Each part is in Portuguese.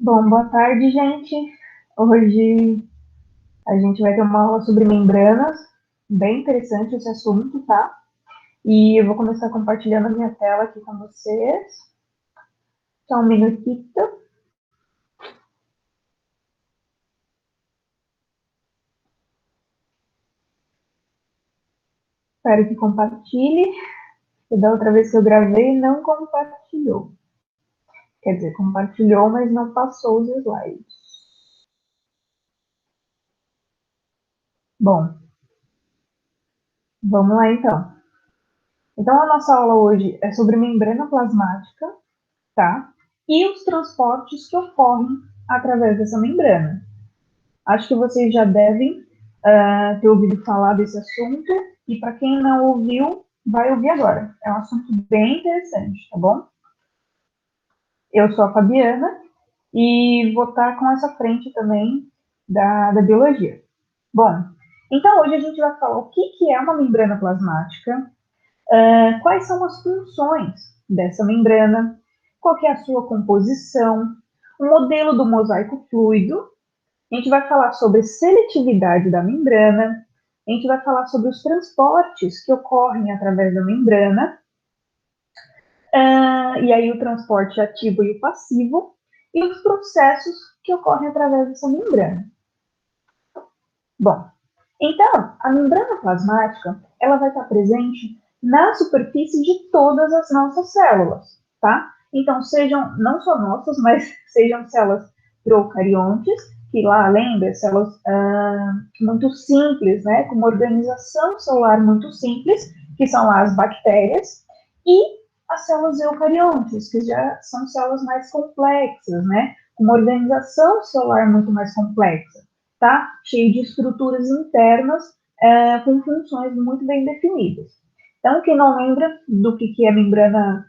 Bom, boa tarde, gente. Hoje a gente vai ter uma aula sobre membranas, bem interessante esse assunto, tá? E eu vou começar compartilhando a minha tela aqui com vocês. Só um minutito. Espero que compartilhe. E da outra vez que eu gravei, não compartilhou. Quer dizer, compartilhou, mas não passou os slides. Bom, vamos lá então. Então, a nossa aula hoje é sobre membrana plasmática, tá? E os transportes que ocorrem através dessa membrana. Acho que vocês já devem ter ouvido falar desse assunto, e para quem não ouviu, vai ouvir agora. É um assunto bem interessante, tá bom? Eu sou a Fabiana e vou estar com essa frente também da biologia. Bom, então hoje a gente vai falar o que é uma membrana plasmática, quais são as funções dessa membrana, qual que é a sua composição, o modelo do mosaico fluido. A gente vai falar sobre seletividade da membrana, a gente vai falar sobre os transportes que ocorrem através da membrana, e aí o transporte ativo e o passivo, e os processos que ocorrem através dessa membrana. Bom, então, a membrana plasmática, ela vai estar presente na superfície de todas as nossas células, tá? Então, sejam não só nossas, mas sejam células procariontes, que lá, lembra, células muito simples, né, com uma organização celular muito simples, que são lá as bactérias, e as células eucariontes, que já são células mais complexas, né, com uma organização celular muito mais complexa, tá? Cheio de estruturas internas com funções muito bem definidas. Então, quem não lembra do que é membrana,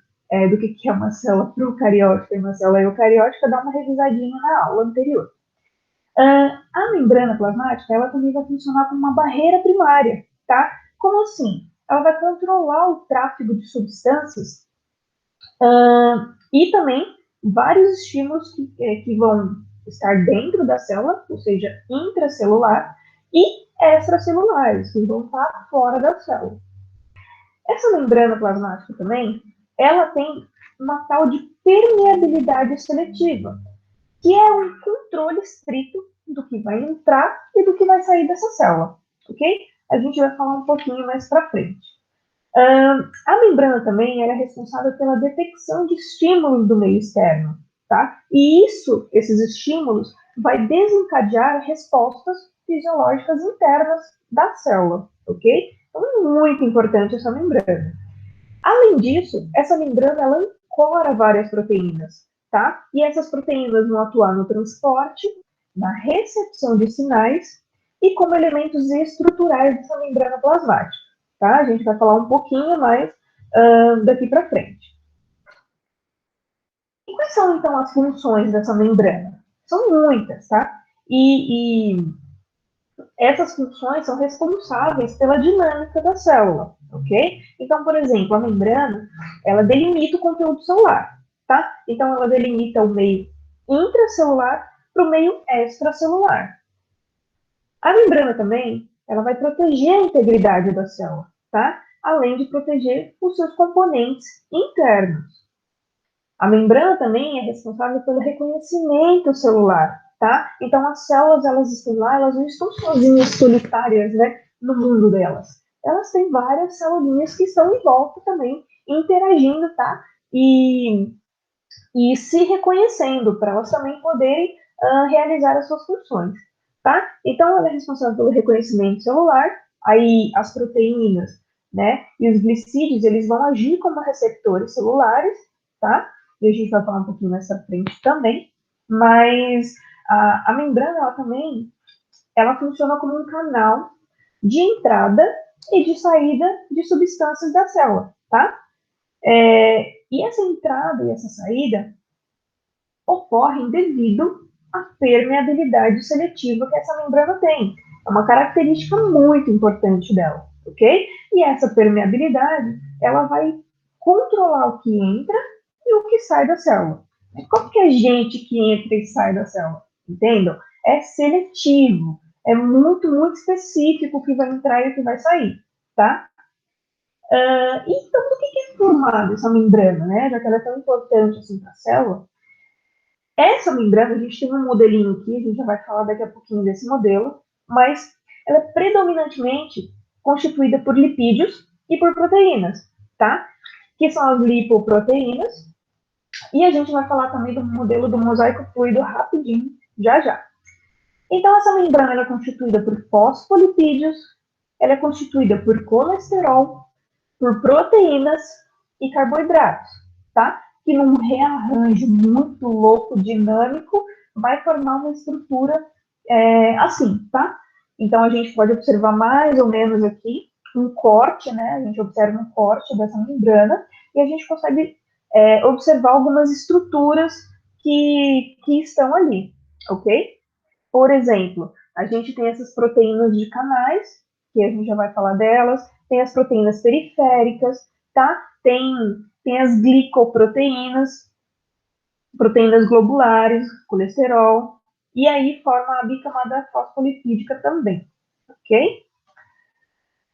do que é uma célula procariótica e uma célula eucariótica, dá uma revisadinha na aula anterior. A membrana plasmática, ela também vai funcionar como uma barreira primária, tá? Como assim? Ela vai controlar o tráfego de substâncias e também vários estímulos que vão estar dentro da célula, ou seja, intracelular, e extracelulares, que vão estar fora da célula. Essa membrana plasmática também, ela tem uma tal de permeabilidade seletiva, que é um controle estrito do que vai entrar e do que vai sair dessa célula, ok? A gente vai falar um pouquinho mais para frente. A membrana também é responsável pela detecção de estímulos do meio externo, tá? E esses estímulos, vai desencadear respostas fisiológicas internas da célula, ok? Então, é muito importante essa membrana. Além disso, essa membrana, ela ancora várias proteínas, tá? E essas proteínas vão atuar no transporte, na recepção de sinais e como elementos estruturais dessa membrana plasmática, tá? A gente vai falar um pouquinho mais daqui para frente. E quais são, então, as funções dessa membrana? São muitas, tá? E essas funções são responsáveis pela dinâmica da célula, ok? Então, por exemplo, a membrana, ela delimita o conteúdo celular, tá? Então, ela delimita o meio intracelular para o meio extracelular. A membrana também, ela vai proteger a integridade da célula, tá? Além de proteger os seus componentes internos. A membrana também é responsável pelo reconhecimento celular, tá? Então, as células, elas estão lá, elas não estão sozinhas, solitárias, né, no mundo delas. Elas têm várias celulinhas que estão em volta também, interagindo, tá? E se reconhecendo, para elas também poderem realizar as suas funções, tá? Então, ela é responsável pelo reconhecimento celular, aí as proteínas, né, e os glicídios, eles vão agir como receptores celulares, tá? E a gente vai falar um pouquinho mais pra frente também, mas a membrana, ela também, ela funciona como um canal de entrada e de saída de substâncias da célula, tá? E essa entrada e essa saída ocorrem devido à permeabilidade seletiva que essa membrana tem. É uma característica muito importante dela, ok? E essa permeabilidade, ela vai controlar o que entra e o que sai da célula. Como que é gente que entra e sai da célula? Entendam? É seletivo. É muito, muito específico o que vai entrar e o que vai sair, tá? Então, do que é formada essa membrana, né? Já que ela é tão importante assim para a célula. Essa membrana, a gente tem um modelinho aqui, a gente já vai falar daqui a pouquinho desse modelo, mas ela é predominantemente constituída por lipídios e por proteínas, tá? Que são as lipoproteínas. E a gente vai falar também do modelo do mosaico fluido rapidinho, já já. Então, essa membrana ela é constituída por fosfolipídios, ela é constituída por colesterol, por proteínas e carboidratos, tá? Que num rearranjo muito louco, dinâmico, vai formar uma estrutura assim, tá? Então, a gente pode observar mais ou menos aqui um corte, né? A gente observa um corte dessa membrana e a gente consegue observar algumas estruturas que estão ali, ok? Por exemplo, a gente tem essas proteínas de canais, que a gente já vai falar delas, tem as proteínas periféricas, tá? Tem as glicoproteínas, proteínas globulares, colesterol, e aí forma a bicamada fosfolipídica também, ok?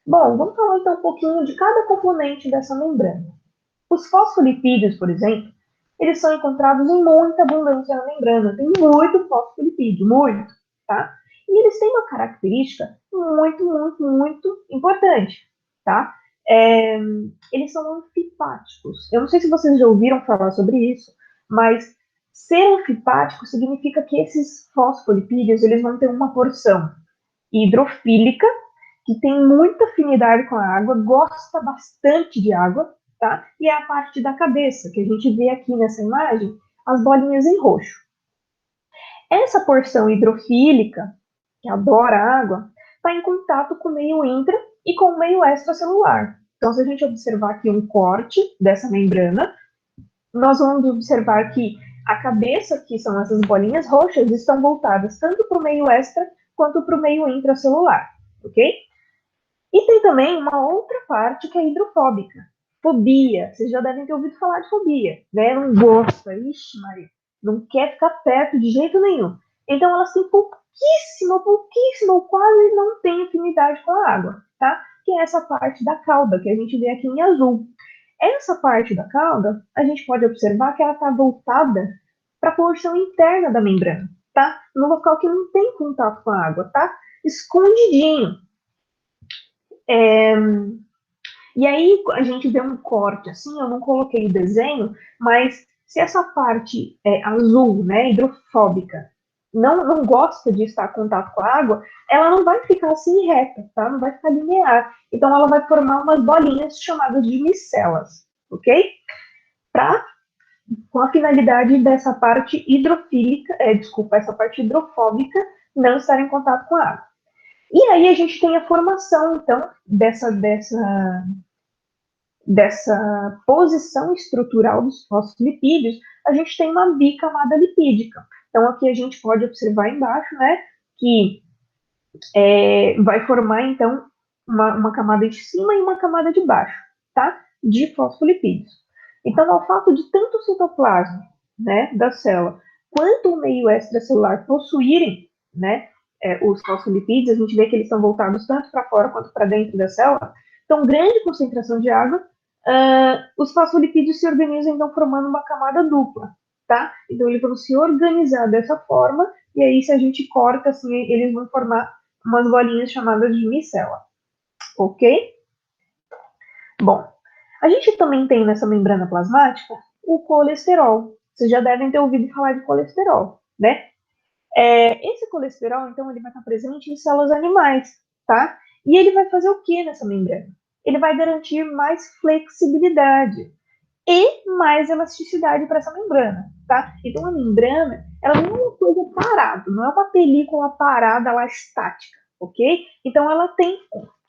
Bom, vamos falar então um pouquinho de cada componente dessa membrana. Os fosfolipídios, por exemplo, eles são encontrados em muita abundância na membrana. Tem muito fosfolipídio, muito, tá? E eles têm uma característica muito, muito, muito importante, tá? Eles são anfipáticos. Eu não sei se vocês já ouviram falar sobre isso, mas ser anfipático significa que esses fosfolipídios eles vão ter uma porção hidrofílica, que tem muita afinidade com a água, gosta bastante de água, tá? E é a parte da cabeça, que a gente vê aqui nessa imagem, as bolinhas em roxo. Essa porção hidrofílica, que adora água, está em contato com o meio intra e com o meio extracelular. Então, se a gente observar aqui um corte dessa membrana, nós vamos observar que a cabeça, que são essas bolinhas roxas, estão voltadas tanto para o meio extra quanto para o meio intracelular, ok? E tem também uma outra parte que é hidrofóbica. Fobia. Vocês já devem ter ouvido falar de fobia, né? Não gosta, ixi, Maria. Não quer ficar perto de jeito nenhum. Então elas têm pouquíssima ou quase não tem afinidade com a água, tá? Que é essa parte da cauda, que a gente vê aqui em azul. Essa parte da cauda, a gente pode observar que ela está voltada para a porção interna da membrana, tá? No local que não tem contato com a água, tá? Escondidinho. E aí a gente vê um corte assim, eu não coloquei o desenho, mas se essa parte azul, né, hidrofóbica, não gosta de estar em contato com a água, ela não vai ficar assim reta, tá? Não vai ficar linear. Então ela vai formar umas bolinhas chamadas de micelas, ok? Pra, com a finalidade dessa parte hidrofílica, essa parte hidrofóbica não estar em contato com a água. E aí a gente tem a formação, então, dessa posição estrutural dos fosfolipídios, a gente tem uma bicamada lipídica. Então, aqui a gente pode observar embaixo, né, que vai formar, então, uma camada de cima e uma camada de baixo, tá? De fosfolipídios. Então, ao fato de tanto o citoplasma, né, da célula, quanto o meio extracelular possuírem, né, os fosfolipídios, a gente vê que eles estão voltados tanto para fora quanto para dentro da célula. Então, grande concentração de água, os fosfolipídios se organizam, então, formando uma camada dupla, tá? Então, eles vão se organizar dessa forma, e aí, se a gente corta, assim, eles vão formar umas bolinhas chamadas de micela, ok? Bom, a gente também tem nessa membrana plasmática o colesterol. Vocês já devem ter ouvido falar de colesterol, né? Esse colesterol, então, ele vai estar presente em células animais, tá? E ele vai fazer o que nessa membrana? Ele vai garantir mais flexibilidade e mais elasticidade para essa membrana, tá? Então, a membrana, ela não é uma coisa parada, não é uma película parada lá estática, ok? Então, ela tem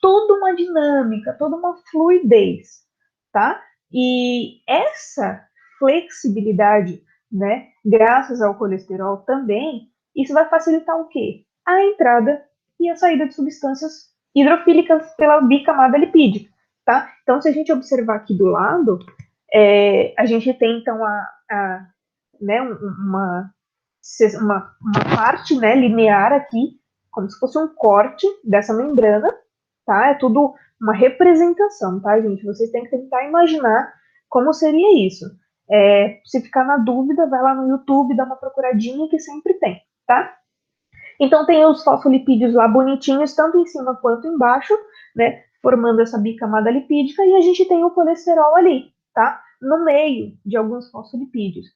toda uma dinâmica, toda uma fluidez, tá? E essa flexibilidade, né, graças ao colesterol também, isso vai facilitar o quê? A entrada e a saída de substâncias hidrofílicas pela bicamada lipídica, tá? Então, se a gente observar aqui do lado, a gente tem, então, né, uma parte, né, linear aqui, como se fosse um corte dessa membrana, tá? É tudo uma representação, tá, gente? Vocês têm que tentar imaginar como seria isso. Se ficar na dúvida, vai lá no YouTube, dá uma procuradinha que sempre tem, tá? Então tem os fosfolipídios lá bonitinhos, tanto em cima quanto embaixo, né? Formando essa bicamada lipídica, e a gente tem o colesterol ali, tá? No meio de alguns fosfolipídios.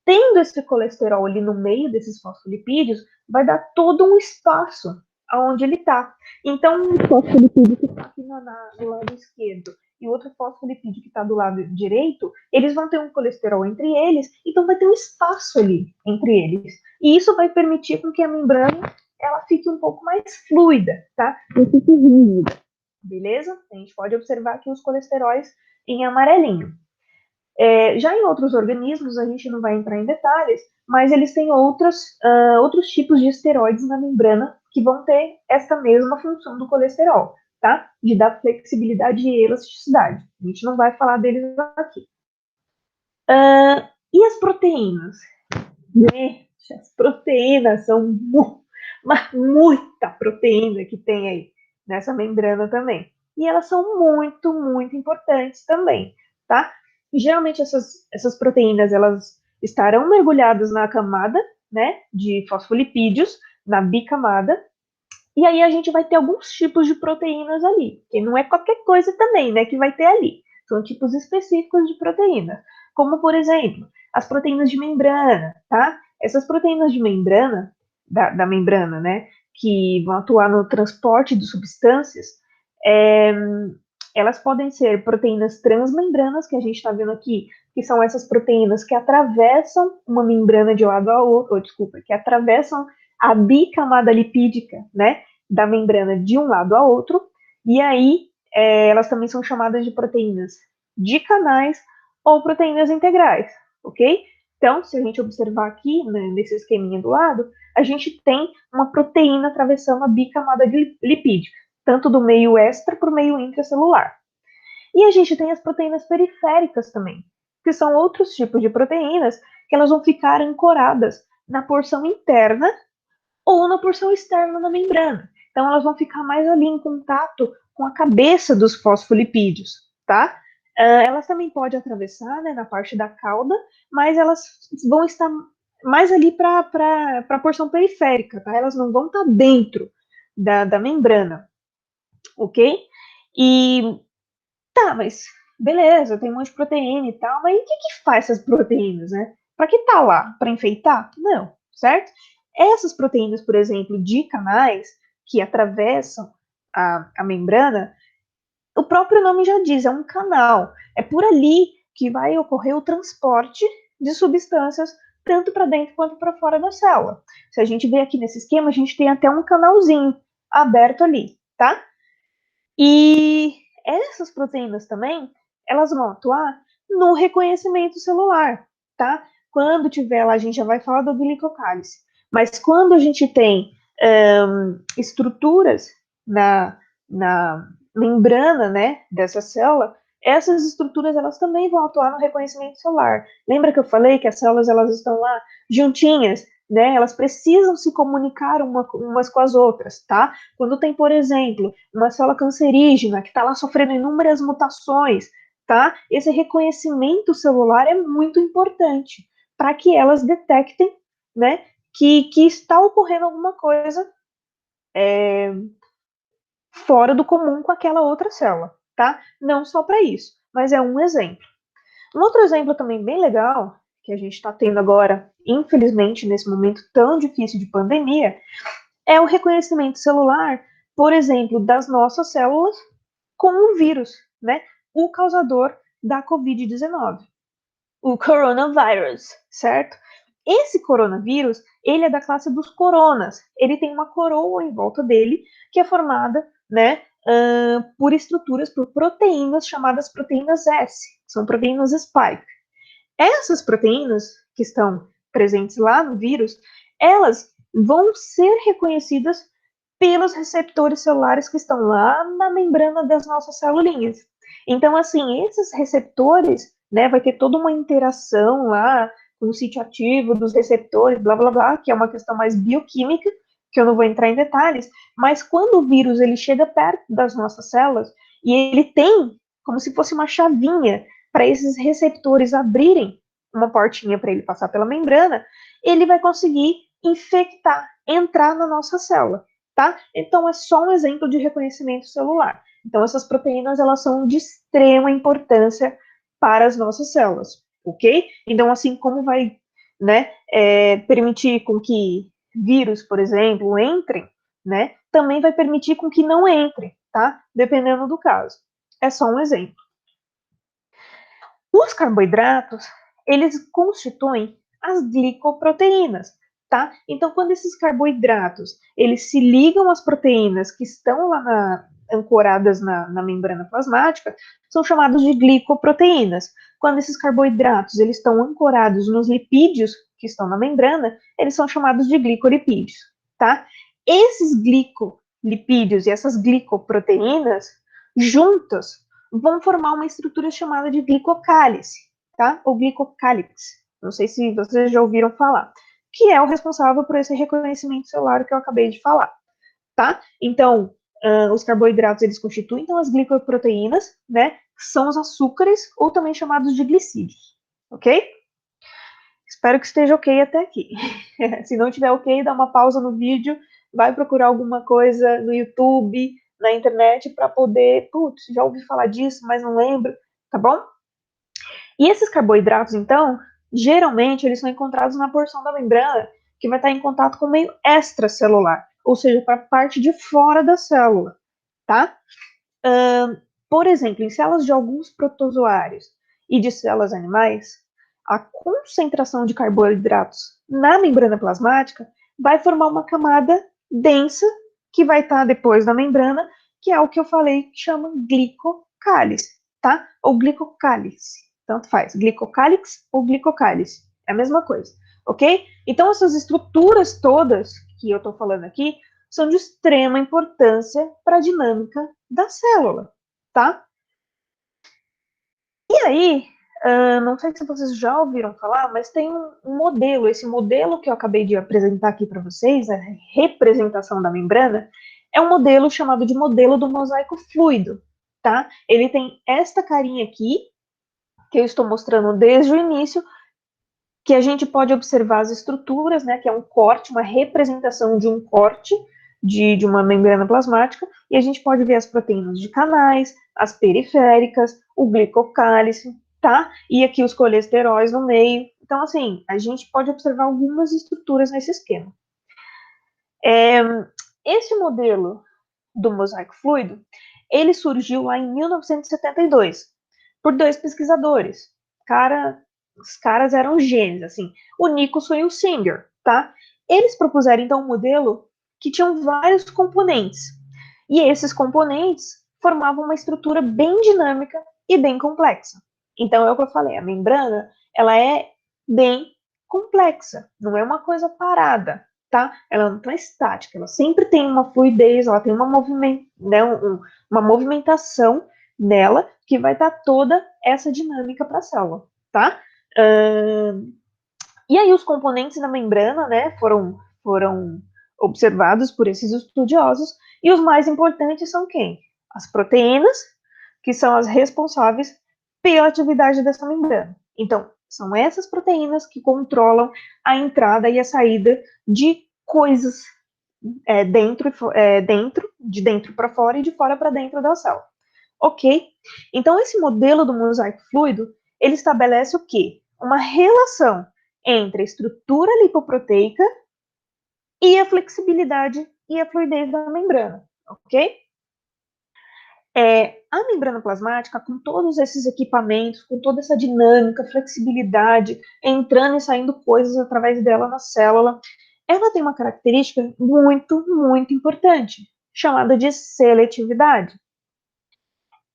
Tendo esse colesterol ali no meio desses fosfolipídios, vai dar todo um espaço aonde ele está. Então, um fosfolipídio que está aqui no lado esquerdo e outro fosfolipídio que está do lado direito, eles vão ter um colesterol entre eles, então vai ter um espaço ali entre eles. E isso vai permitir com que a membrana ela fique um pouco mais fluida, tá? Não fique rígida, beleza? A gente pode observar aqui os colesteróis em amarelinho. Já em outros organismos, a gente não vai entrar em detalhes, mas eles têm outros tipos de esteroides na membrana que vão ter esta mesma função do colesterol, tá? De dar flexibilidade e elasticidade. A gente não vai falar deles aqui. E as proteínas? Gente, as proteínas são muita proteína que tem aí nessa membrana também. E elas são muito, muito importantes também, tá? E, geralmente essas proteínas, elas estarão mergulhadas na camada, né, de fosfolipídios, na bicamada, e aí a gente vai ter alguns tipos de proteínas ali, que não é qualquer coisa também, né, que vai ter ali. São tipos específicos de proteína, como, por exemplo, as proteínas de membrana, tá? Essas proteínas de membrana, da membrana, né, que vão atuar no transporte de substâncias, elas podem ser proteínas transmembranas, que a gente está vendo aqui, que são essas proteínas que atravessam uma membrana de um lado ao outro, que atravessam a bicamada lipídica, né, da membrana de um lado ao outro, e aí elas também são chamadas de proteínas de canais ou proteínas integrais, ok? Então, se a gente observar aqui, né, nesse esqueminha do lado, a gente tem uma proteína atravessando a bicamada lipídica, tanto do meio extra para o meio intracelular. E a gente tem as proteínas periféricas também, que são outros tipos de proteínas que elas vão ficar ancoradas na porção interna ou na porção externa da membrana. Então, elas vão ficar mais ali em contato com a cabeça dos fosfolipídios, tá? Elas também podem atravessar, né, na parte da cauda, mas elas vão estar mais ali para a porção periférica, tá? Elas não vão estar dentro da membrana, ok? E tá, mas beleza, tem um monte de proteína e tal, mas o que faz essas proteínas, né? Para que tá lá? Para enfeitar? Não, certo? Essas proteínas, por exemplo, de canais que atravessam a membrana, o próprio nome já diz, é um canal. É por ali que vai ocorrer o transporte de substâncias tanto para dentro quanto para fora da célula. Se a gente vê aqui nesse esquema, a gente tem até um canalzinho aberto ali, tá? E essas proteínas também, elas vão atuar no reconhecimento celular, tá? Quando tiver lá, a gente já vai falar do glicocálise, mas quando a gente tem estruturas na membrana, né, dessa célula, essas estruturas, elas também vão atuar no reconhecimento celular. Lembra que eu falei que as células, elas estão lá juntinhas, né? Elas precisam se comunicar umas com as outras, tá? Quando tem, por exemplo, uma célula cancerígena que está lá sofrendo inúmeras mutações, tá? Esse reconhecimento celular é muito importante para que elas detectem, né, que está ocorrendo alguma coisa fora do comum com aquela outra célula, tá? Não só para isso, mas é um exemplo. Um outro exemplo também bem legal, que a gente está tendo agora, infelizmente, nesse momento tão difícil de pandemia, é o reconhecimento celular, por exemplo, das nossas células com o vírus, né? O causador da Covid-19, o coronavírus, certo? Esse coronavírus, ele é da classe dos coronas. Ele tem uma coroa em volta dele que é formada, né, por estruturas, por proteínas chamadas proteínas S. São proteínas spike. Essas proteínas que estão presentes lá no vírus, elas vão ser reconhecidas pelos receptores celulares que estão lá na membrana das nossas celulinhas. Então, assim, esses receptores, né, vai ter toda uma interação lá com o sítio ativo dos receptores, blá, blá, blá, que é uma questão mais bioquímica, que eu não vou entrar em detalhes, mas quando o vírus ele chega perto das nossas células e ele tem como se fosse uma chavinha para esses receptores abrirem uma portinha para ele passar pela membrana, ele vai conseguir infectar, entrar na nossa célula, tá? Então é só um exemplo de reconhecimento celular. Então essas proteínas elas são de extrema importância para as nossas células, ok? Então assim como vai, né, permitir com que vírus, por exemplo, entrem, né, também vai permitir com que não entrem, tá? Dependendo do caso. É só um exemplo. Os carboidratos, eles constituem as glicoproteínas, tá? Então, quando esses carboidratos, eles se ligam às proteínas que estão lá ancoradas na membrana plasmática, são chamados de glicoproteínas. Quando esses carboidratos, eles estão ancorados nos lipídios que estão na membrana, eles são chamados de glicolipídios, tá? Esses glicolipídios e essas glicoproteínas, juntas, vão formar uma estrutura chamada de glicocálice, tá? Ou glicocálix. Não sei se vocês já ouviram falar. Que é o responsável por esse reconhecimento celular que eu acabei de falar, tá? Então, os carboidratos, eles constituem então, as glicoproteínas, né? Que são os açúcares, ou também chamados de glicídios, ok? Espero que esteja ok até aqui. Se não tiver ok, dá uma pausa no vídeo, vai procurar alguma coisa no YouTube, na internet, para poder, putz, já ouvi falar disso, mas não lembro, tá bom? E esses carboidratos, então, geralmente eles são encontrados na porção da membrana que vai estar em contato com o meio extracelular, ou seja, para a parte de fora da célula, tá? Por exemplo, em células de alguns protozoários e de células animais, a concentração de carboidratos na membrana plasmática vai formar uma camada densa que vai estar depois da membrana, que é o que eu falei que chama glicocálice, tá? Ou glicocálice, tanto faz, glicocálix ou glicocálice, é a mesma coisa, ok? Então essas estruturas todas que eu estou falando aqui são de extrema importância para a dinâmica da célula, tá? E aí, não sei se vocês já ouviram falar, mas tem um modelo, esse modelo que eu acabei de apresentar aqui para vocês, a representação da membrana, é um modelo chamado de modelo do mosaico fluido, tá? Ele tem esta carinha aqui, que eu estou mostrando desde o início, que a gente pode observar as estruturas, né, que é um corte, uma representação de um corte de uma membrana plasmática, e a gente pode ver as proteínas de canais, as periféricas, o glicocálice, tá? E aqui os colesteróis no meio. Então, assim, a gente pode observar algumas estruturas nesse esquema. Esse modelo do mosaico fluido, ele surgiu lá em 1972, por dois pesquisadores. Os caras eram gênios, assim, o Nicholson e o Singer, tá? Eles propuseram, então, um modelo que tinham vários componentes, e esses componentes formavam uma estrutura bem dinâmica e bem complexa. Então, é o que eu falei, a membrana, ela é bem complexa, não é uma coisa parada, tá? Ela não está estática, ela sempre tem uma fluidez, ela tem uma movimentação nela que vai dar toda essa dinâmica para a célula, tá? E aí os componentes da membrana, né, foram observados por esses estudiosos, e os mais importantes são quem? As proteínas, que são as responsáveis pela atividade dessa membrana. Então, são essas proteínas que controlam a entrada e a saída de coisas de dentro para fora e de fora para dentro da célula. Ok? Então, esse modelo do mosaico fluido, ele estabelece o quê? Uma relação entre a estrutura lipoproteica e a flexibilidade e a fluidez da membrana, ok? A membrana plasmática, com todos esses equipamentos, com toda essa dinâmica, flexibilidade, entrando e saindo coisas através dela na célula, ela tem uma característica muito, muito importante, chamada de seletividade.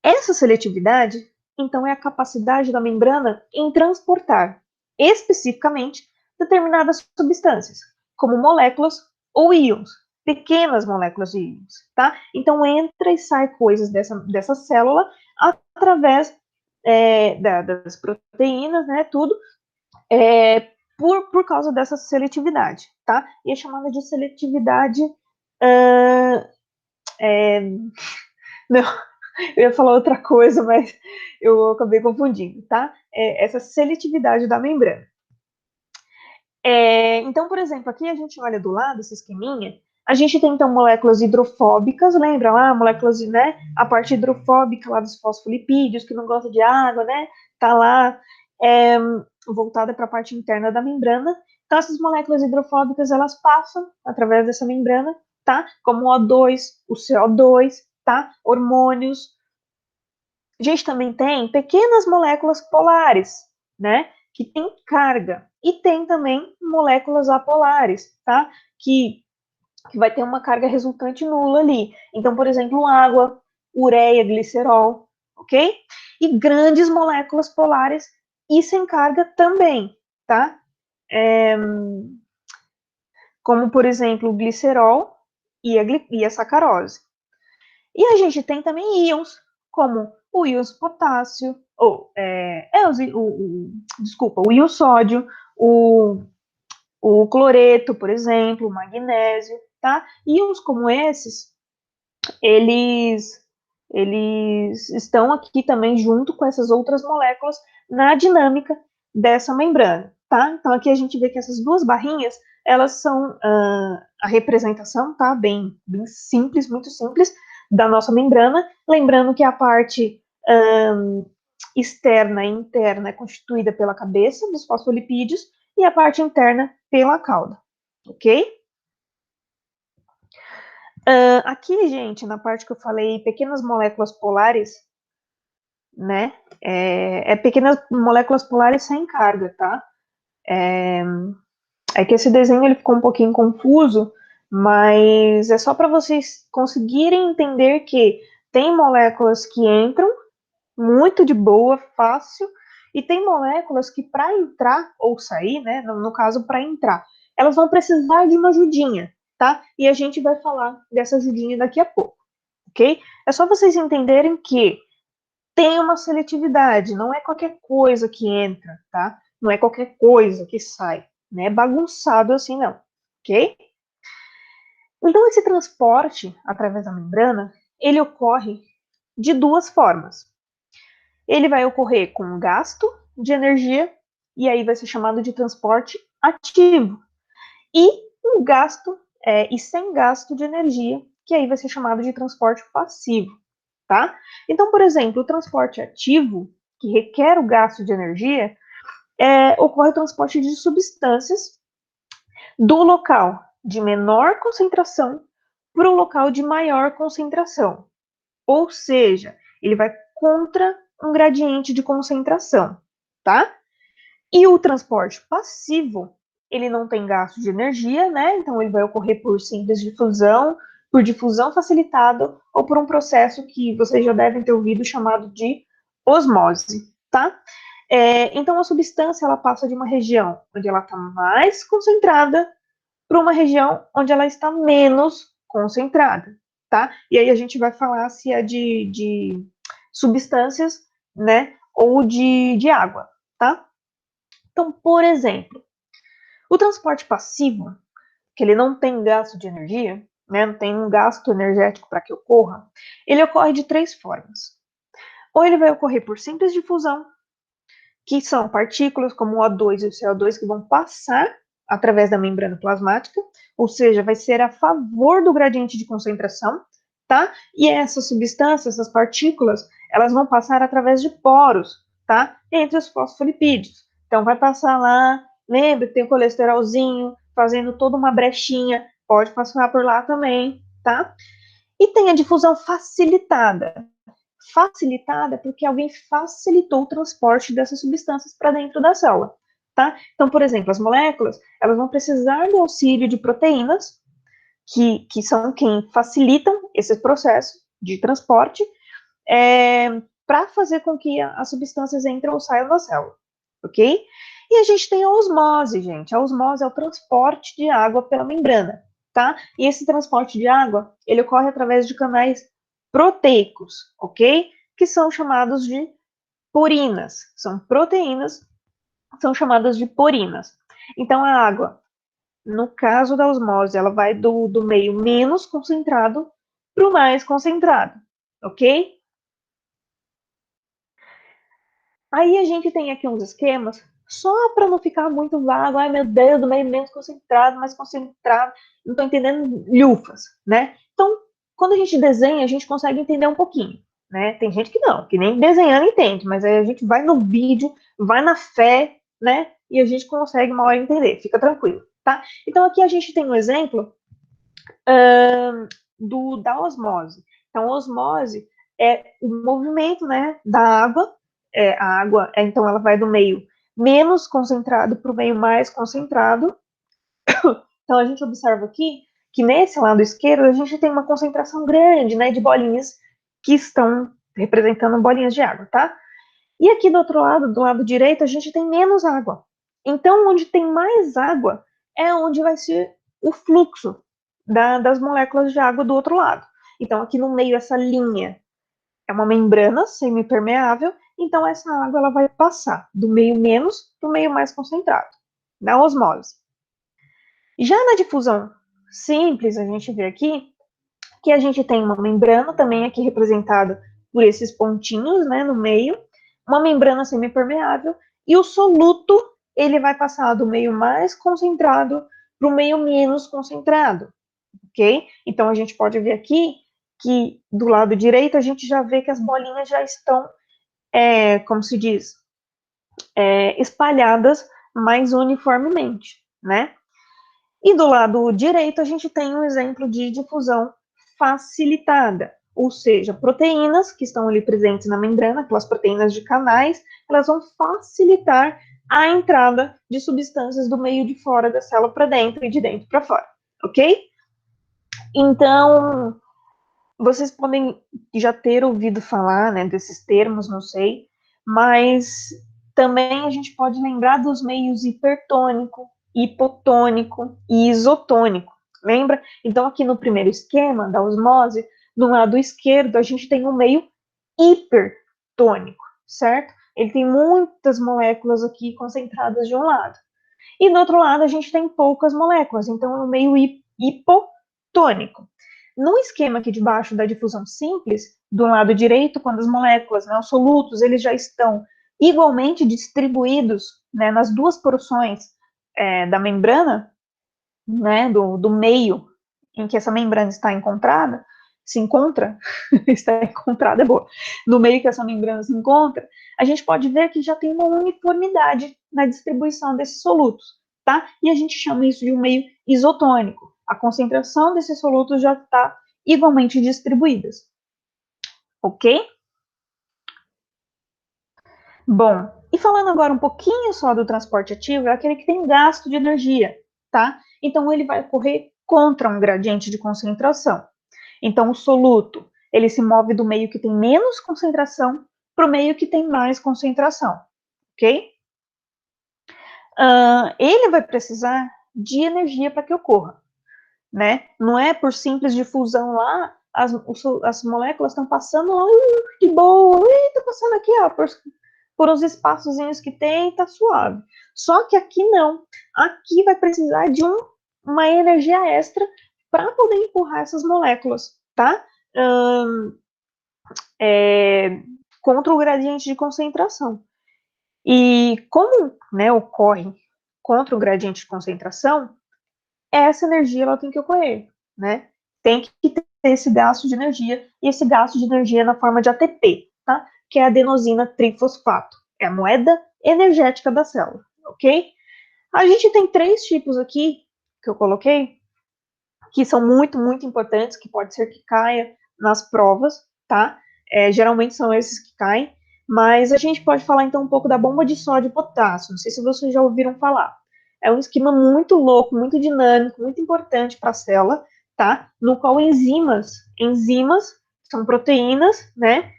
Essa seletividade, então, é a capacidade da membrana em transportar, especificamente, determinadas substâncias, como moléculas ou íons, pequenas moléculas de íons, tá? Então, entra e sai coisas dessa célula através das proteínas, né, tudo, por causa dessa seletividade, tá? E é chamada de seletividade... não, eu ia falar outra coisa, mas eu acabei confundindo, tá? Essa seletividade da membrana. Então, por exemplo, aqui a gente olha do lado, esse esqueminha, a gente tem, então, moléculas hidrofóbicas, lembra lá? Moléculas, né? A parte hidrofóbica lá dos fosfolipídios, que não gosta de água, né? Tá lá, voltada para a parte interna da membrana. Então, essas moléculas hidrofóbicas, elas passam através dessa membrana, tá? Como o O2, o CO2, tá? Hormônios. A gente também tem pequenas moléculas polares, né? Que tem carga. E tem também moléculas apolares, tá? Que vai ter uma carga resultante nula ali. Então, por exemplo, água, ureia, glicerol, ok? E grandes moléculas polares e sem carga também, tá? Como, por exemplo, o glicerol e a sacarose. E a gente tem também íons, como o íon potássio, desculpa, o íon sódio, o cloreto, por exemplo, o magnésio, tá? Íons como esses, eles estão aqui também junto com essas outras moléculas na dinâmica dessa membrana, tá? Então aqui a gente vê que essas duas barrinhas, elas são a representação, tá? Bem simples, muito simples, da nossa membrana, lembrando que a parte externa e interna é constituída pela cabeça dos fosfolipídios e a parte interna pela cauda, ok? Aqui, gente, na parte que eu falei, pequenas moléculas polares, né? Pequenas moléculas polares sem carga, tá? É que esse desenho ele ficou um pouquinho confuso, mas é só para vocês conseguirem entender que tem moléculas que entram muito de boa, fácil, e tem moléculas que para entrar ou sair, né, no caso para entrar, elas vão precisar de uma ajudinha, tá? E a gente vai falar dessa ajudinha daqui a pouco, ok? É só vocês entenderem que tem uma seletividade, não é qualquer coisa que entra, tá? Não é qualquer coisa que sai, não é bagunçado assim não, ok? Então esse transporte através da membrana, ele ocorre de duas formas. Ele vai ocorrer com gasto de energia, e aí vai ser chamado de transporte ativo. E um gasto, e sem gasto de energia, que aí vai ser chamado de transporte passivo, tá? Então, por exemplo, o transporte ativo, que requer o gasto de energia, ocorre o transporte de substâncias do local de menor concentração para o local de maior concentração. Ou seja, ele vai contra um gradiente de concentração, tá? E o transporte passivo, ele não tem gasto de energia, né? Então ele vai ocorrer por simples difusão, por difusão facilitada ou por um processo que vocês já devem ter ouvido chamado de osmose, tá? Então a substância ela passa de uma região onde ela está mais concentrada para uma região onde ela está menos concentrada, tá? E aí a gente vai falar se é de substâncias, né, ou de água, tá? Então, por exemplo, o transporte passivo, que ele não tem gasto de energia, né, não tem um gasto energético para que ocorra, ele ocorre de três formas. Ou ele vai ocorrer por simples difusão, que são partículas como o O2 e o CO2 que vão passar através da membrana plasmática, ou seja, vai ser a favor do gradiente de concentração, tá? E essas substâncias, essas partículas, elas vão passar através de poros, tá? Entre os fosfolipídios. Então, vai passar lá, lembra que tem o colesterolzinho, fazendo toda uma brechinha, pode passar por lá também, tá? E tem a difusão facilitada. Facilitada porque alguém facilitou o transporte dessas substâncias para dentro da célula, tá? Então, por exemplo, as moléculas, elas vão precisar do auxílio de proteínas, que são quem facilitam esse processo de transporte, para fazer com que as substâncias entrem ou saiam da célula, ok? E a gente tem a osmose, gente. A osmose é o transporte de água pela membrana, tá? E esse transporte de água, ele ocorre através de canais proteicos, ok? Que são chamados de porinas. São proteínas, são chamadas de porinas. Então, a água, no caso da osmose, ela vai do meio menos concentrado para o mais concentrado, ok? Aí a gente tem aqui uns esquemas, só para não ficar muito vago, ai meu Deus, do meio menos concentrado, mais concentrado, não estou entendendo lufas, né? Então, quando a gente desenha, a gente consegue entender um pouquinho, né? Tem gente que não, que nem desenhando entende, mas aí a gente vai no vídeo, vai na fé, né? E a gente consegue uma hora entender, fica tranquilo, tá? Então aqui a gente tem um exemplo da osmose. Então, a osmose é o movimento, né, da água. A água, então, ela vai do meio menos concentrado para o meio mais concentrado. Então, a gente observa aqui que nesse lado esquerdo a gente tem uma concentração grande, né, de bolinhas que estão representando bolinhas de água, tá? E aqui do outro lado, do lado direito, a gente tem menos água. Então, onde tem mais água é onde vai ser o fluxo das moléculas de água do outro lado. Então, aqui no meio, essa linha é uma membrana semipermeável, então essa água ela vai passar do meio menos para o meio mais concentrado, na osmose. Já na difusão simples, a gente vê aqui que a gente tem uma membrana, também aqui representada por esses pontinhos, né, no meio, uma membrana semipermeável, e o soluto, ele vai passar do meio mais concentrado para o meio menos concentrado, ok? Então, a gente pode ver aqui que do lado direito a gente já vê que as bolinhas já estão, como se diz, espalhadas mais uniformemente, né? E do lado direito a gente tem um exemplo de difusão facilitada, ou seja, proteínas que estão ali presentes na membrana, aquelas proteínas de canais, elas vão facilitar a entrada de substâncias do meio de fora da célula para dentro e de dentro para fora, ok? Então, vocês podem já ter ouvido falar, né, desses termos, não sei, mas também a gente pode lembrar dos meios hipertônico, hipotônico e isotônico. Lembra? Então, aqui no primeiro esquema da osmose, no lado esquerdo, a gente tem um meio hipertônico, certo? Ele tem muitas moléculas aqui concentradas de um lado. E do outro lado, a gente tem poucas moléculas, então é um meio hipotônico. No esquema aqui de baixo da difusão simples, do lado direito, quando as moléculas, né, os solutos, eles já estão igualmente distribuídos, né, nas duas porções da membrana, né, do meio em que essa membrana está encontrada, se encontra, está encontrada é boa, no meio que essa membrana se encontra, a gente pode ver que já tem uma uniformidade na distribuição desses solutos, tá? E a gente chama isso de um meio isotônico. A concentração desses solutos já está igualmente distribuídas, ok? Bom, e falando agora um pouquinho só do transporte ativo, é aquele que tem gasto de energia, tá? Então ele vai ocorrer contra um gradiente de concentração. Então o soluto, ele se move do meio que tem menos concentração para o meio que tem mais concentração, ok? Ele vai precisar de energia para que ocorra, né? Não é por simples difusão lá, as moléculas estão passando lá, que boa, está passando aqui, ó, por uns espaçozinhos que tem, tá suave. Só que aqui não. Aqui vai precisar de uma energia extra para poder empurrar essas moléculas, tá? Contra o gradiente de concentração. E como, né, ocorre contra o gradiente de concentração, essa energia ela tem que ocorrer, né? Tem que ter esse gasto de energia, e esse gasto de energia é na forma de ATP, tá? Que é a adenosina trifosfato. É a moeda energética da célula, ok? A gente tem três tipos aqui que eu coloquei, que são muito, muito importantes, que pode ser que caia nas provas, tá? Geralmente são esses que caem, mas a gente pode falar então um pouco da bomba de sódio e potássio. Não sei se vocês já ouviram falar. É um esquema muito louco, muito dinâmico, muito importante para a célula, tá? No qual enzimas são proteínas, né?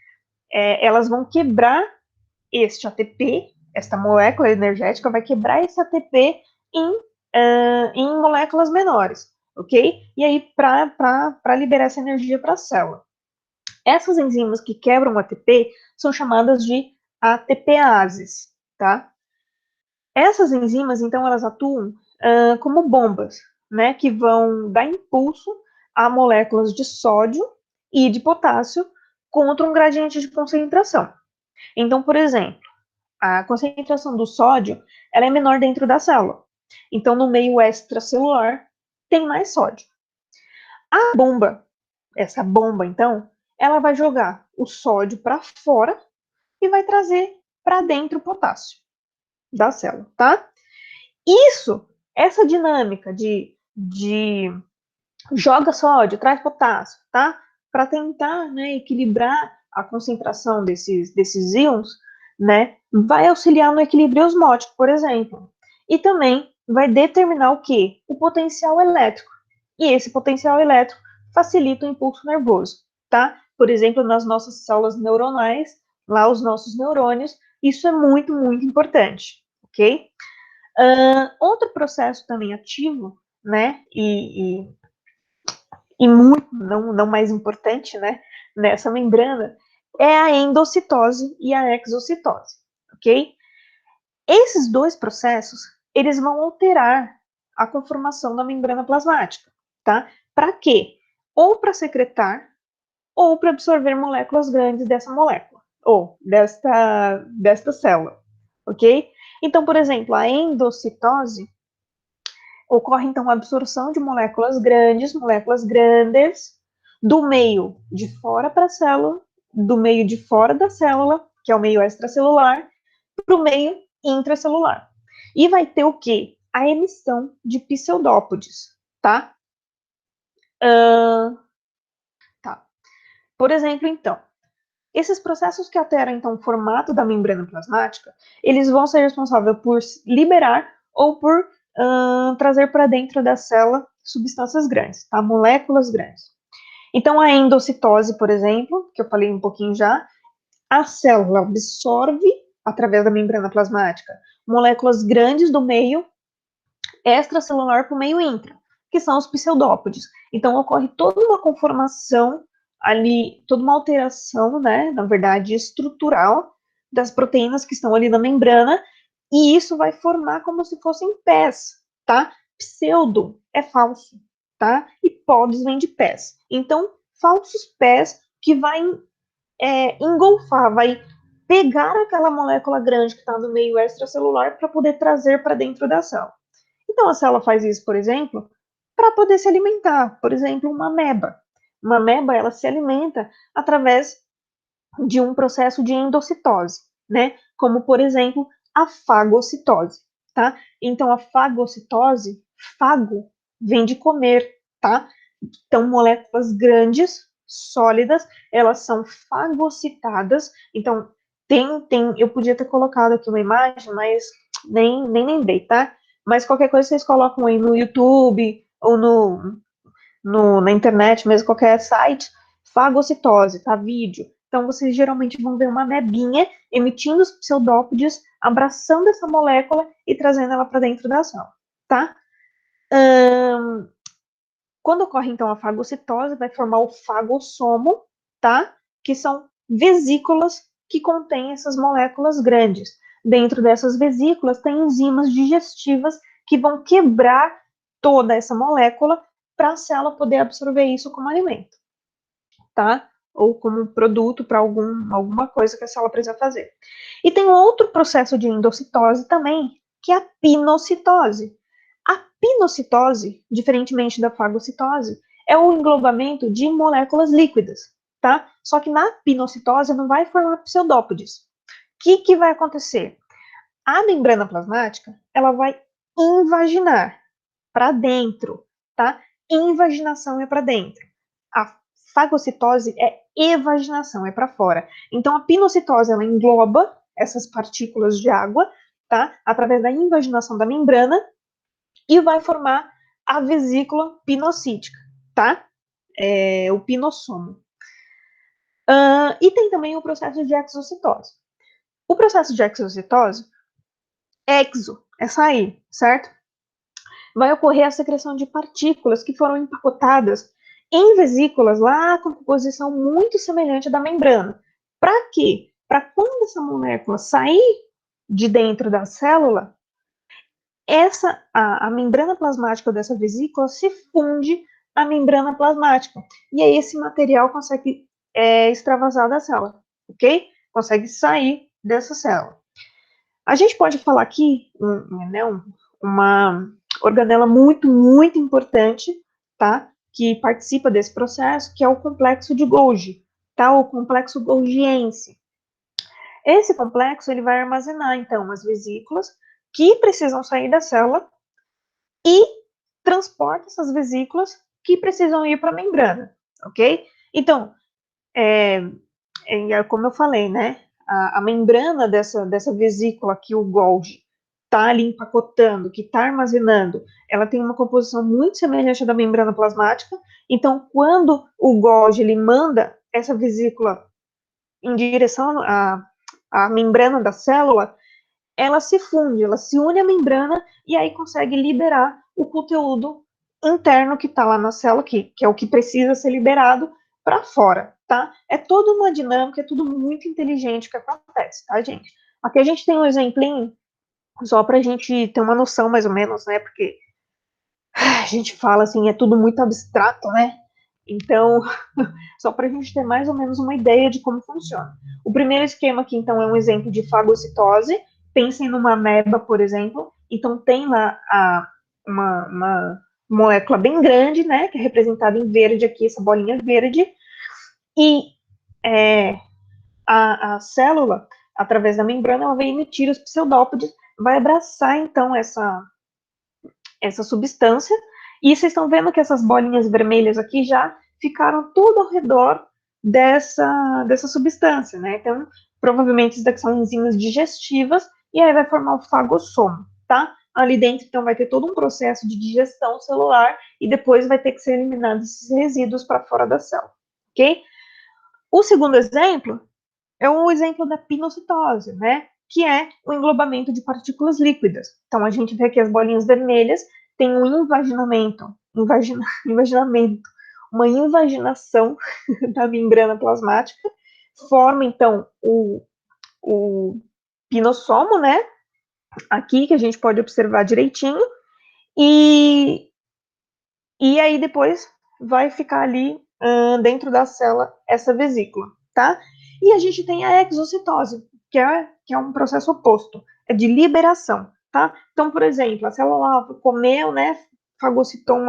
Elas vão quebrar este ATP, esta molécula energética vai quebrar esse ATP em moléculas menores, ok? E aí, para liberar essa energia para a célula. Essas enzimas que quebram o ATP são chamadas de ATPases, tá? Essas enzimas, então, elas atuam como bombas, né, que vão dar impulso a moléculas de sódio e de potássio contra um gradiente de concentração. Então, por exemplo, a concentração do sódio ela é menor dentro da célula. Então, no meio extracelular, tem mais sódio. A bomba, essa bomba, então, ela vai jogar o sódio para fora e vai trazer para dentro o potássio da célula, tá? Essa dinâmica de joga sódio, traz potássio, tá? Para tentar, né, equilibrar a concentração desses íons, né, vai auxiliar no equilíbrio osmótico, por exemplo. E também vai determinar o quê? O potencial elétrico. E esse potencial elétrico facilita o impulso nervoso, tá? Por exemplo, nas nossas células neuronais, lá os nossos neurônios, isso é muito, muito importante, ok? Outro processo também ativo, né, e muito, não mais importante, né, nessa membrana, é a endocitose e a exocitose, ok? Esses dois processos, eles vão alterar a conformação da membrana plasmática, tá? Para quê? Ou para secretar, ou para absorver moléculas grandes dessa molécula, ou desta célula, ok? Então, por exemplo, a endocitose ocorre, então, a absorção de moléculas grandes, do meio de fora para a célula, do meio de fora da célula, que é o meio extracelular, para o meio intracelular. E vai ter o quê? A emissão de pseudópodes, tá? Tá. Por exemplo, então, esses processos que alteram, então, o formato da membrana plasmática, eles vão ser responsáveis por liberar ou por trazer para dentro da célula substâncias grandes, tá? Moléculas grandes. Então, a endocitose, por exemplo, que eu falei um pouquinho já, a célula absorve, através da membrana plasmática, moléculas grandes do meio extracelular para o meio intra, que são os pseudópodes. Então, ocorre toda uma conformação ali, toda uma alteração, né, na verdade, estrutural das proteínas que estão ali na membrana, e isso vai formar como se fossem pés, tá? Pseudo é falso, tá? E pods vem de pés. Então, falsos pés que vai engolfar, vai pegar aquela molécula grande que está no meio extracelular para poder trazer para dentro da célula. Então, a célula faz isso, por exemplo, para poder se alimentar. Por exemplo, uma ameba. Uma ameba, ela se alimenta através de um processo de endocitose, né? Como, por exemplo, a fagocitose, tá? Então, a fagocitose, fago, vem de comer, tá? Então, moléculas grandes, sólidas, elas são fagocitadas. Então, eu podia ter colocado aqui uma imagem, mas nem lembrei, tá? Mas qualquer coisa vocês colocam aí no YouTube ou na internet, mesmo qualquer site, fagocitose, tá? Vídeo. Então, vocês geralmente vão ver uma amebinha emitindo os pseudópodes, abraçando essa molécula e trazendo ela para dentro da célula, tá? Quando ocorre, então, a fagocitose, vai formar o fagossomo, tá? Que são vesículas que contêm essas moléculas grandes. Dentro dessas vesículas tem enzimas digestivas que vão quebrar toda essa molécula para a célula poder absorver isso como alimento, tá? Ou como produto para alguma coisa que a célula precisa fazer. E tem outro processo de endocitose também, que é a pinocitose. A pinocitose, diferentemente da fagocitose, é o englobamento de moléculas líquidas, tá? Só que na pinocitose não vai formar pseudópodes. O que vai acontecer? A membrana plasmática, ela vai invaginar para dentro, tá? Invaginação é para dentro. A fagocitose é evaginação, é para fora. Então, a pinocitose, ela engloba essas partículas de água, tá? Através da invaginação da membrana e vai formar a vesícula pinocítica, tá? O pinossomo. E tem também o processo de exocitose. O processo de exocitose, exo, é sair, certo? Vai ocorrer a secreção de partículas que foram empacotadas em vesículas lá com composição muito semelhante à da membrana. Para quê? Para quando essa molécula sair de dentro da célula, a membrana plasmática dessa vesícula se funde à membrana plasmática. E aí esse material consegue extravasar da célula, ok? Consegue sair dessa célula. A gente pode falar aqui, uma organela muito, muito importante, tá? Que participa desse processo, que é o complexo de Golgi, tá? O complexo golgiense. Esse complexo, ele vai armazenar, então, as vesículas que precisam sair da célula e transporta essas vesículas que precisam ir para a membrana, ok? Então, como eu falei, né? A membrana dessa vesícula que o Golgi está ali empacotando, que está armazenando, ela tem uma composição muito semelhante à da membrana plasmática. Então, quando o Golgi ele manda essa vesícula em direção à membrana da célula, ela se funde, ela se une à membrana e aí consegue liberar o conteúdo interno que está lá na célula, que é o que precisa ser liberado para fora, tá? É toda uma dinâmica, é tudo muito inteligente que acontece, tá, gente? Aqui a gente tem um exemplinho, só para a gente ter uma noção mais ou menos, né? Porque a gente fala assim, é tudo muito abstrato, né? Então, só para a gente ter mais ou menos uma ideia de como funciona. O primeiro esquema aqui, então, é um exemplo de fagocitose. Pensem numa ameba, por exemplo. Então, tem lá uma molécula bem grande, né, que é representada em verde aqui, essa bolinha verde, e a célula, através da membrana, ela vai emitir os pseudópodes, vai abraçar, então, essa substância, e vocês estão vendo que essas bolinhas vermelhas aqui já ficaram tudo ao redor dessa substância, né? Então, provavelmente isso daqui são enzimas digestivas, e aí vai formar o fagossomo, tá? Ali dentro, então, vai ter todo um processo de digestão celular, e depois vai ter que ser eliminados esses resíduos para fora da célula, ok? O segundo exemplo é o exemplo da pinocitose, né? Que é o englobamento de partículas líquidas. Então, a gente vê aqui as bolinhas vermelhas, tem um invaginamento, uma invaginação da membrana plasmática, forma, então, o pinossomo, né? Aqui, que a gente pode observar direitinho, e aí depois vai ficar ali dentro da célula essa vesícula, tá? E a gente tem a exocitose, que é um processo oposto, é de liberação, tá? Então, por exemplo, a célula comeu, né, fagocitou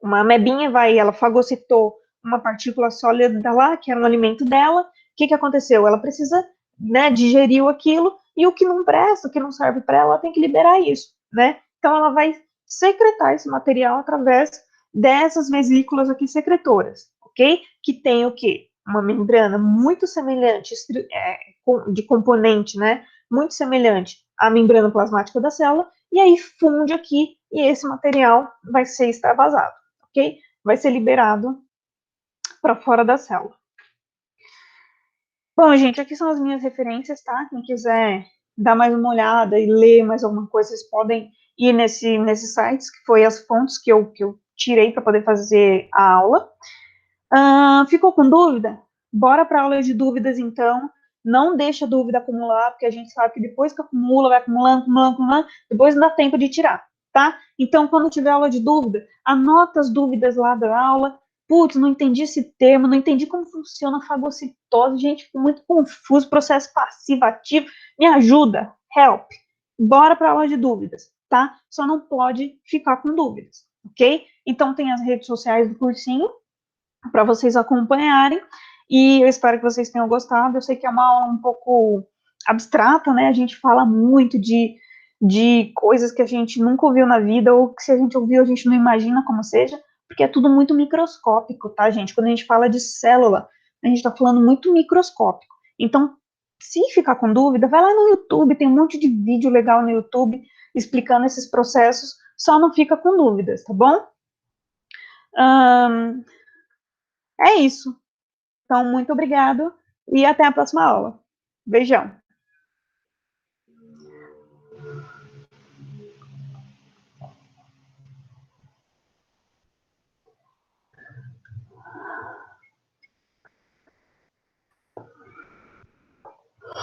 uma amebinha, ela fagocitou uma partícula sólida lá, que era um alimento dela, o que aconteceu? Ela precisa, né, digeriu aquilo, e o que não presta, o que não serve para ela tem que liberar isso, né? Então, ela vai secretar esse material através dessas vesículas aqui secretoras, ok? Que tem o quê? Uma membrana muito semelhante, de componente, né? Muito semelhante à membrana plasmática da célula, e aí funde aqui, e esse material vai ser extravasado, ok? Vai ser liberado para fora da célula. Bom, gente, aqui são as minhas referências, tá? Quem quiser dar mais uma olhada e ler mais alguma coisa, vocês podem ir nesses sites, que foi as fontes que eu tirei para poder fazer a aula. Ficou com dúvida? Bora para a aula de dúvidas, então. Não deixa a dúvida acumular, porque a gente sabe que depois que acumula, vai acumulando, acumulando, acumulando, depois não dá tempo de tirar, tá? Então, quando tiver aula de dúvida, anota as dúvidas lá da aula. Putz, não entendi esse termo, não entendi como funciona a fagocitose, gente, ficou muito confuso, processo passivo, ativo, me ajuda, help. Bora para a aula de dúvidas, tá? Só não pode ficar com dúvidas, ok? Então, tem as redes sociais do cursinho, para vocês acompanharem, e eu espero que vocês tenham gostado. Eu sei que é uma aula um pouco abstrata, né? A gente fala muito de coisas que a gente nunca ouviu na vida, ou que se a gente ouviu, a gente não imagina como seja, porque é tudo muito microscópico, tá, gente? Quando a gente fala de célula, a gente está falando muito microscópico. Então, se ficar com dúvida, vai lá no YouTube, tem um monte de vídeo legal no YouTube explicando esses processos, só não fica com dúvidas, tá bom? É isso. Então, muito obrigado e até a próxima aula. Beijão.